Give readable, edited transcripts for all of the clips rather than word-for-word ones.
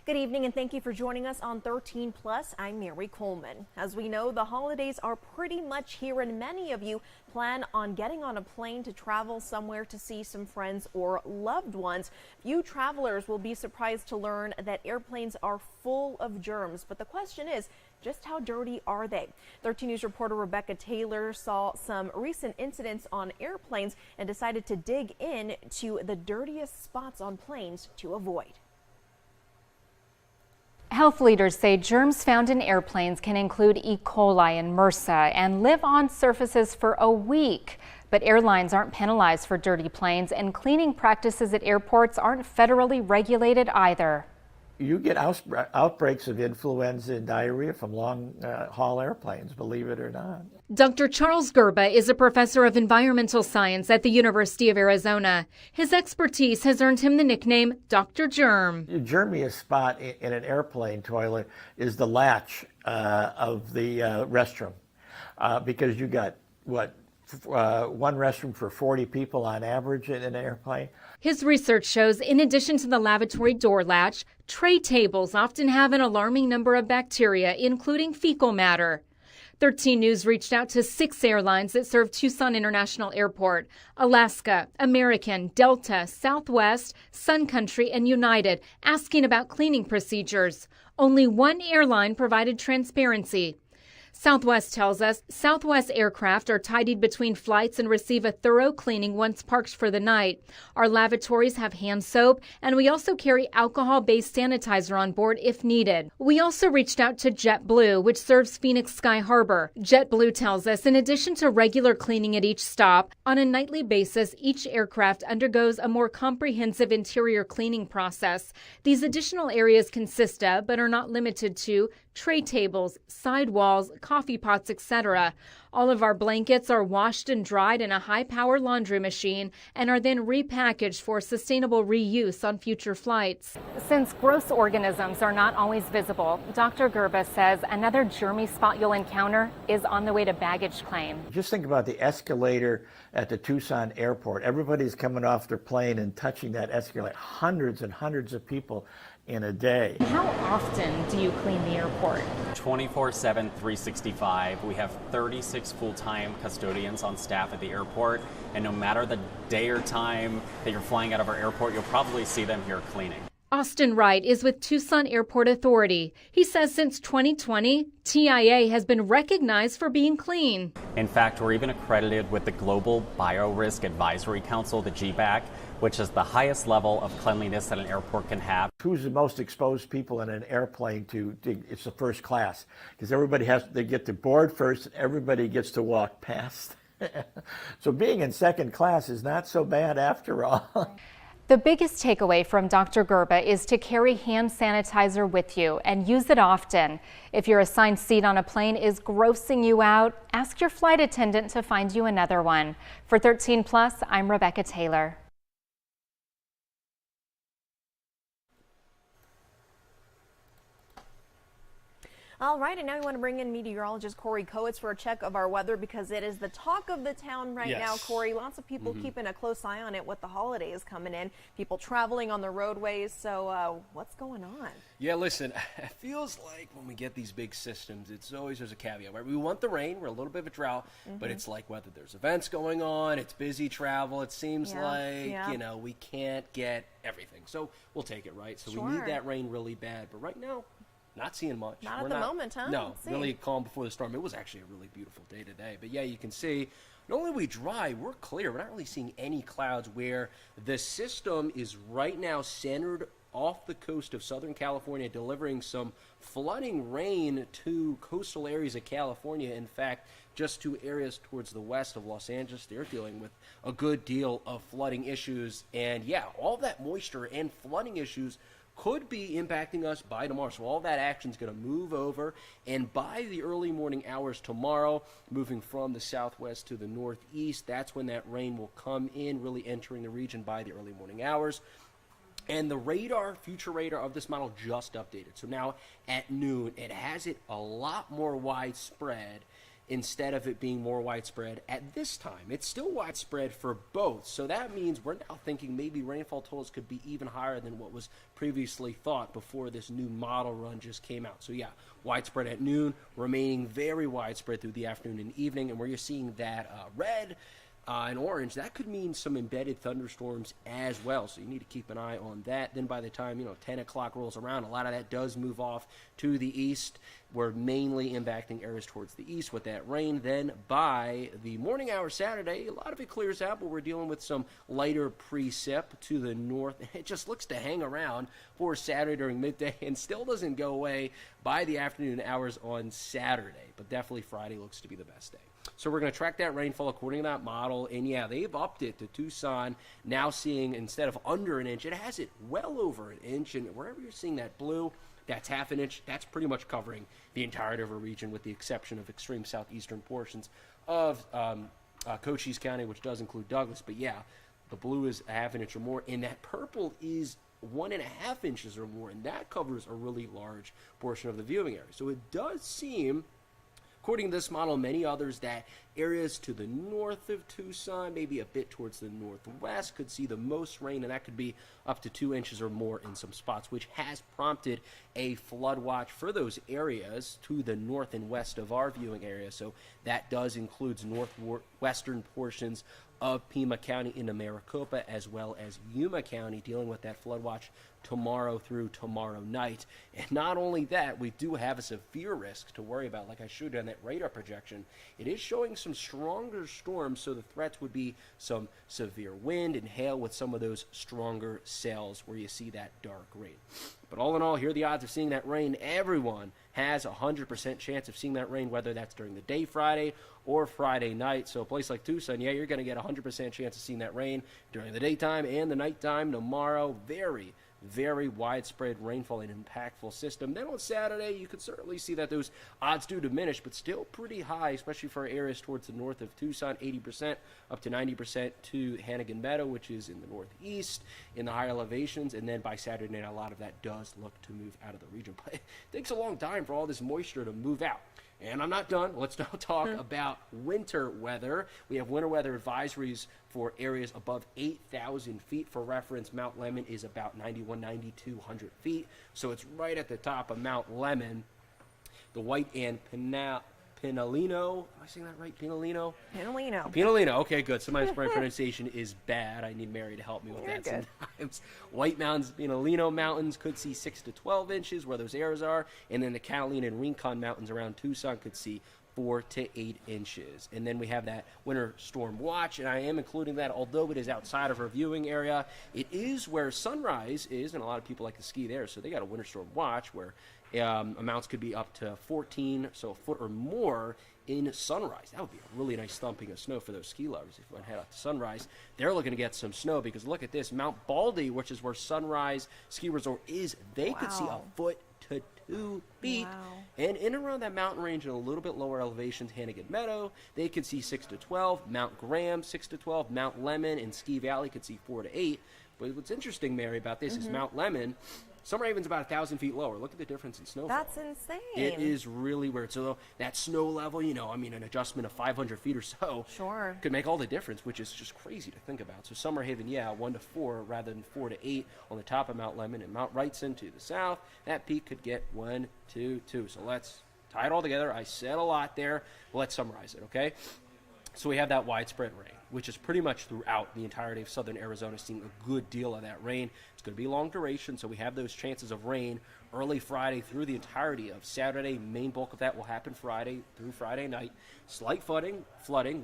Good evening and thank you for joining us on 13 Plus. I'm Mary Coleman. As we know, the holidays are pretty much here and many of you plan on getting on a plane to travel somewhere to see some friends or loved ones. Few travelers will be surprised to learn that airplanes are full of germs, but the question is, just how dirty are they? 13 News reporter Rebecca Taylor saw some recent incidents on airplanes and decided to dig in to the dirtiest spots on planes to avoid. Health leaders say germs found in airplanes can include E. coli and MRSA and live on surfaces for a week. But airlines aren't penalized for dirty planes, and cleaning practices at airports aren't federally regulated either. You get outbreaks of influenza and diarrhea from long-haul airplanes, believe it or not. Dr. Charles Gerba is a professor of environmental science at the University of Arizona. His expertise has earned him the nickname Dr. Germ. The germiest spot in an airplane toilet is the latch of the restroom, because you got, one restroom for 40 people on average in an airplane. His research shows, in addition to the lavatory door latch, tray tables often have an alarming number of bacteria, including fecal matter. 13 News reached out to 6 airlines that serve Tucson International Airport: Alaska, American, Delta, Southwest, Sun Country, and United, asking about cleaning procedures. Only one airline provided transparency. Southwest tells us Southwest aircraft are tidied between flights and receive a thorough cleaning once parked for the night. Our lavatories have hand soap, and we also carry alcohol-based sanitizer on board if needed. We also reached out to JetBlue, which serves Phoenix Sky Harbor. JetBlue tells us in addition to regular cleaning at each stop, on a nightly basis, each aircraft undergoes a more comprehensive interior cleaning process. These additional areas consist of, but are not limited to, tray tables, sidewalls, coffee pots, etc. All of our blankets are washed and dried in a high-power laundry machine and are then repackaged for sustainable reuse on future flights. Since gross organisms are not always visible, Dr. Gerba says another germy spot you'll encounter is on the way to baggage claim. Just think about the escalator at the Tucson airport. Everybody's coming off their plane and touching that escalator. Hundreds and hundreds of people in a day. How often do you clean the airport? 24/7, 365. We have 36 full-time custodians on staff at the airport, and no matter the day or time that you're flying out of our airport, you'll probably see them here cleaning. Austin Wright is with Tucson Airport Authority. He says since 2020, TIA has been recognized for being clean. In fact, we're even accredited with the Global Biorisk Advisory Council, the GBAC, which is the highest level of cleanliness that an airport can have. Who's the most exposed people in an airplane to it's the first class, because they get to board first and everybody gets to walk past. So being in second class is not so bad after all. The biggest takeaway from Dr. Gerba is to carry hand sanitizer with you and use it often. If your assigned seat on a plane is grossing you out, ask your flight attendant to find you another one. For 13 Plus, I'm Rebecca Taylor. All right, and now we want to bring in meteorologist Corey Coates for a check of our weather, because it is the talk of the town right now, Corey. Lots of people keeping a close eye on it with the holidays coming in, people traveling on the roadways. So what's going on? Yeah, listen, it feels like when we get these big systems, there's a caveat, right? We want the rain. We're a little bit of a drought, but it's like whether there's events going on, it's busy travel. It seems we can't get everything. So we'll take it, right? So we need that rain really bad. But right now, not seeing much. Not at the moment, huh? No, really calm before the storm. It was actually a really beautiful day today. But yeah, you can see, not only are we dry, we're clear. We're not really seeing any clouds, where the system is right now centered off the coast of Southern California, delivering some flooding rain to coastal areas of California. In fact, just to areas towards the west of Los Angeles, they're dealing with a good deal of flooding issues. And yeah, all that moisture and flooding issues could be impacting us by tomorrow. So all that action is going to move over, and by the early morning hours tomorrow, moving from the southwest to the northeast, that's when that rain will come in, really entering the region by the early morning hours. And the future radar of this model just updated. So now at noon, it has it a lot more widespread instead of it being more widespread at this time. It's still widespread for both, so that means we're now thinking maybe rainfall totals could be even higher than what was previously thought before this new model run just came out. So yeah, widespread at noon, remaining very widespread through the afternoon and evening, and where you're seeing that red and orange, that could mean some embedded thunderstorms as well, so you need to keep an eye on that. Then by the time 10 o'clock rolls around, a lot of that does move off to the east. We're mainly impacting areas towards the east with that rain. Then by the morning hour Saturday, a lot of it clears out, but we're dealing with some lighter precip to the north. It just looks to hang around for Saturday during midday and still doesn't go away by the afternoon hours on Saturday, but definitely Friday looks to be the best day. So we're going to track that rainfall according to that model, and yeah, they've upped it to Tucson, now seeing instead of under an inch, it has it well over an inch, and wherever you're seeing that blue, that's half an inch. That's pretty much covering the entirety of our region with the exception of extreme southeastern portions of Cochise County, which does include Douglas, but yeah, the blue is a half an inch or more, and that purple is 1.5 inches or more, and that covers a really large portion of the viewing area. So it does seem, according to this model and many others, that areas to the north of Tucson, maybe a bit towards the northwest, could see the most rain, and that could be up to 2 inches or more in some spots, which has prompted a flood watch for those areas to the north and west of our viewing area. So that does include northwestern portions of Pima County into Maricopa, as well as Yuma County, dealing with that flood watch tomorrow through tomorrow night. And not only that, we do have a severe risk to worry about, like I showed you on that radar projection. It is showing some stronger storms, so the threats would be some severe wind and hail with some of those stronger cells where you see that dark rain. But all in all, here are the odds of seeing that rain. Everyone has a 100% chance of seeing that rain, whether that's during the day Friday or Friday night. So a place like Tucson, yeah, you're going to get a 100% chance of seeing that rain during the daytime and the nighttime tomorrow. Very, very widespread rainfall and impactful system. Then on Saturday, you could certainly see that those odds do diminish, but still pretty high, especially for areas towards the north of Tucson, 80% up to 90% to Hannigan Meadow, which is in the northeast, in the higher elevations. And then by Saturday night, a lot of that does look to move out of the region. But it takes a long time for all this moisture to move out. And I'm not done. Let's now talk about winter weather. We have winter weather advisories for areas above 8,000 feet. For reference, Mount Lemmon is about 9,200 feet. So it's right at the top of Mount Lemmon. The White and Pinalino. Am I saying that right? Pinalino? Pinalino. Okay, good. Sometimes my pronunciation is bad. I need Mary to help me with that sometimes. White Mountains, Pinalino Mountains could see 6 to 12 inches where those areas are. And then the Catalina and Rincon Mountains around Tucson could see 4 to 8 inches. And then we have that winter storm watch, and I am including that, although it is outside of our viewing area. It is where Sunrise is, and a lot of people like to ski there, so they got a winter storm watch where amounts could be up to 14, so a foot or more in Sunrise. That would be a really nice thumping of snow for those ski lovers if you want to head out to Sunrise. They're looking to get some snow because look at this. Mount Baldy, which is where Sunrise Ski Resort is, they could see a foot to 2 feet. Wow. And in and around that mountain range and a little bit lower elevations, Hannigan Meadow, they could see 6 to 12. Mount Graham, 6 to 12. Mount Lemmon and Ski Valley could see 4 to 8. But what's interesting, Mary, about this is Mount Lemmon, Summer Haven's about 1,000 feet lower. Look at the difference in snowfall. That's insane. It is really weird. So that snow level, an adjustment of 500 feet or so could make all the difference, which is just crazy to think about. So Summer Haven, 1 to 4 rather than 4 to 8 on the top of Mount Lemmon, and Mount Wrightson to the south. That peak could get 1, 2, 2. So let's tie it all together. I said a lot there. Let's summarize it, okay? So we have that widespread rain, which is pretty much throughout the entirety of southern Arizona, seeing a good deal of that rain. It's going to be long duration, so we have those chances of rain early Friday through the entirety of Saturday. Main bulk of that will happen Friday through Friday night. Slight flooding,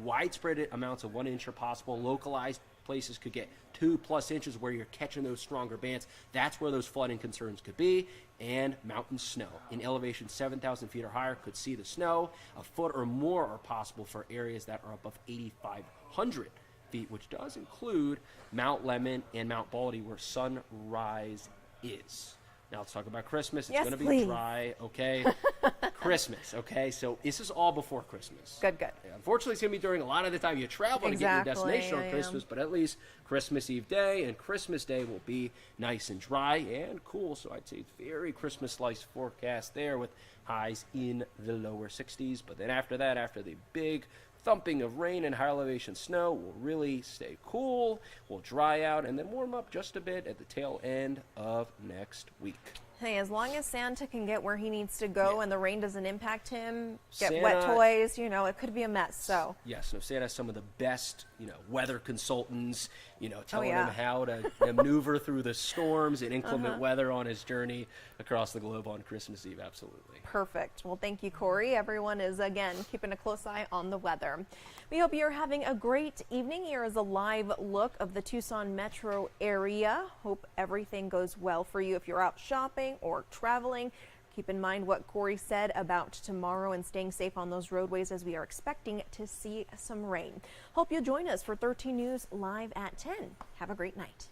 widespread amounts of 1 inch are possible. Localized places could get 2+ inches where you're catching those stronger bands. That's where those flooding concerns could be. And mountain snow. In elevation 7,000 feet or higher could see the snow. A foot or more are possible for areas that are above 8,500 feet, which does include Mount Lemmon and Mount Baldy, where Sunrise is. Now let's talk about Christmas. It's going to be dry, okay? Christmas, okay? So this is all before Christmas. Good, good. Yeah, unfortunately, it's going to be during a lot of the time you travel to get your Exactly, destination I on Christmas, but at least Christmas Eve day and Christmas Day will be nice and dry and cool. So I'd say very Christmas-like forecast there with highs in the lower 60s. But then after that, after the big thumping of rain and higher elevation snow, will really stay cool, will dry out, and then warm up just a bit at the tail end of next week. Hey, as long as Santa can get where he needs to go and the rain doesn't impact him, get Santa- wet toys, you know, it could be a mess. So Yes, so Santa has some of the best, weather consultants, telling yeah. him how to maneuver through the storms and inclement weather on his journey across the globe on Christmas Eve. Absolutely. perfect. Well, thank you, Corey. Everyone is, again, keeping a close eye on the weather. We hope you're having a great evening. Here is a live look of the Tucson metro area. Hope everything goes well for you if you're out shopping or traveling. Keep in mind what Corey said about tomorrow and staying safe on those roadways as we are expecting to see some rain. Hope you'll join us for 13 News Live at 10. Have a great night.